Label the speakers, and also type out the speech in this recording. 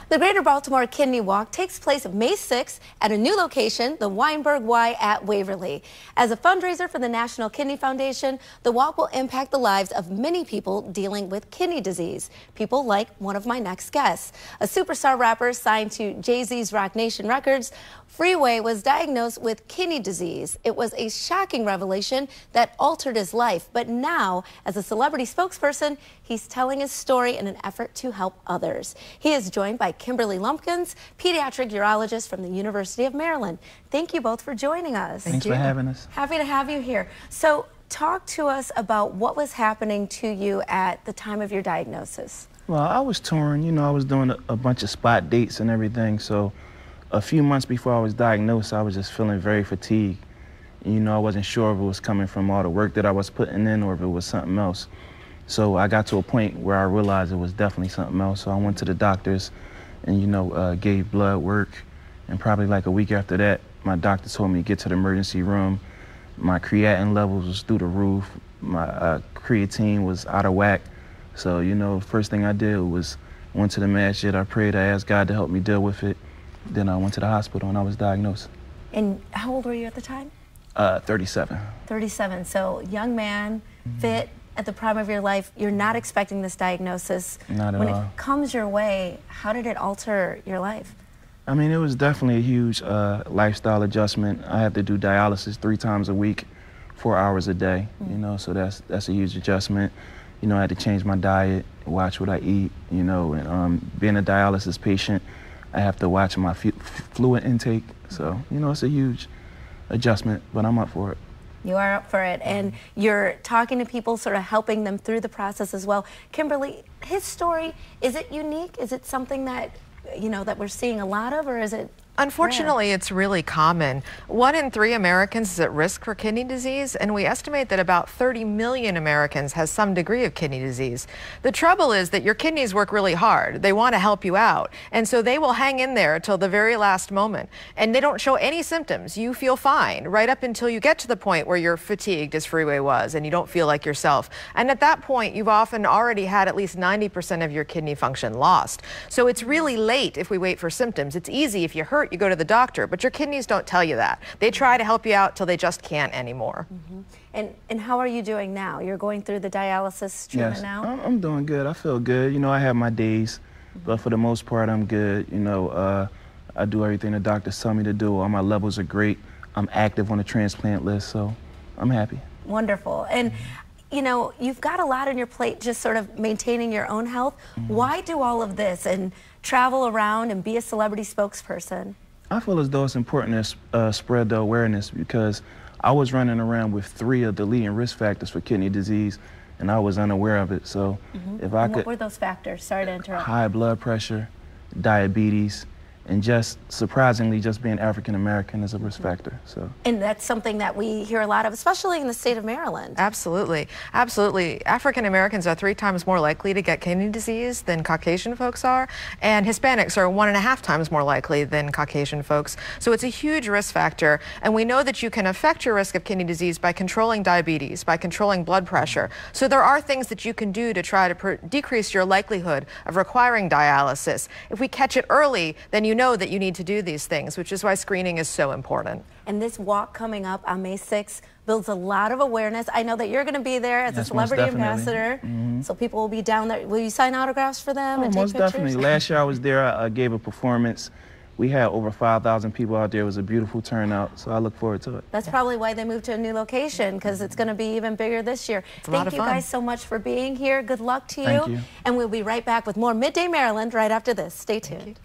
Speaker 1: The Greater Baltimore Kidney Walk takes place May 6th at a new location, the Weinberg Y at Waverly. As a fundraiser for the National Kidney Foundation, the walk will impact the lives of many people dealing with kidney disease. People like one of my next guests. A superstar rapper signed to Jay-Z's Rock Nation Records, Freeway was diagnosed with kidney disease. It was a shocking revelation that altered his life, but now, as a celebrity spokesperson, he's telling his story in an effort to help others. He is joined by Kimberly Lumpkins, pediatric urologist from the University of Maryland. Thank you both for joining us.
Speaker 2: Thanks for having us.
Speaker 1: Happy to have you here. So talk to us about what was happening to you at the time of your diagnosis.
Speaker 2: Well, I was touring, you know, I was doing a bunch of spot dates and everything, so a few months before I was diagnosed, I was just feeling very fatigued. You know, I wasn't sure if it was coming from all the work that I was putting in or if it was something else. So I got to a point where I realized it was definitely something else. So I went to the doctors and, you know, gave blood work. And probably like a week after that, my doctor told me to get to the emergency room. My creatinine levels was through the roof. My creatine was out of whack. So, you know, first thing I did was went to the masjid. I prayed, I asked God to help me deal with it. Then I went to the hospital and I was diagnosed.
Speaker 1: And how old were you at the time?
Speaker 2: 37.
Speaker 1: 37, so young man, fit, at the prime of your life. You're not expecting this diagnosis.
Speaker 2: Not at all.
Speaker 1: When it comes your way, how did it alter your life?
Speaker 2: I mean, it was definitely a huge lifestyle adjustment. I had to do dialysis 3 times a week, 4 hours a day, you know, so that's a huge adjustment. You know, I had to change my diet, watch what I eat, you know, and being a dialysis patient, I have to watch my fluid intake. So, you know, it's a huge adjustment, but I'm up for it.
Speaker 1: You are up for it, and you're talking to people, sort of helping them through the process as well. Kimberly, his story, is it unique? Is it something that, you know, that we're seeing a lot of, or is it
Speaker 3: Unfortunately, it's really common. 1 in 3 Americans is at risk for kidney disease, and we estimate that about 30 million Americans has some degree of kidney disease. The trouble is that your kidneys work really hard. They want to help you out, and so they will hang in there till the very last moment, and they don't show any symptoms. You feel fine right up until you get to the point where you're fatigued, as Freeway was, and you don't feel like yourself. And at that point, you've often already had at least 90% of your kidney function lost. So it's really late if we wait for symptoms. It's easy if you're hurt, you go to the doctor, but your kidneys don't tell you that. They try to help you out till they just can't anymore.
Speaker 1: And how are you doing now? You're going through the dialysis treatment now?
Speaker 2: I'm doing good. I feel good. You know, I have my days, but for the most part, I'm good. You know, I do everything the doctors tell me to do. All my levels are great. I'm active on the transplant list, so I'm happy.
Speaker 1: Wonderful. And you know, you've got a lot on your plate just sort of maintaining your own health. Why do all of this and travel around and be a celebrity spokesperson?
Speaker 2: I feel as though it's important to spread the awareness, because I was running around with 3 of the leading risk factors for kidney disease, and I was unaware of it. So if I could...
Speaker 1: What were those factors? Sorry to interrupt.
Speaker 2: High blood pressure, diabetes, and just surprisingly, just being African American is a risk factor. So. And
Speaker 1: that's something that we hear a lot of, especially in the state of Maryland.
Speaker 3: Absolutely, absolutely. African Americans are 3 times more likely to get kidney disease than Caucasian folks are, and Hispanics are 1.5 times more likely than Caucasian folks. So it's a huge risk factor, and we know that you can affect your risk of kidney disease by controlling diabetes, by controlling blood pressure. So there are things that you can do to try to decrease your likelihood of requiring dialysis. If we catch it early, then you know that you need to do these things, which is why screening is so important.
Speaker 1: And this walk coming up on May 6th builds a lot of awareness. I know that you're going to be there as a celebrity ambassador, so people will be down there. Will you sign autographs for them and take
Speaker 2: most
Speaker 1: pictures?
Speaker 2: Definitely. Last year I was there, I gave a performance. We had over 5,000 people out there. It was a beautiful turnout, so I look forward to it.
Speaker 1: That's probably why they moved to a new location, because it's going to be even bigger this year. Thank you guys so much for being here. Good luck to you.
Speaker 2: Thank you.
Speaker 1: And we'll be right back with more Midday Maryland right after this. Stay tuned.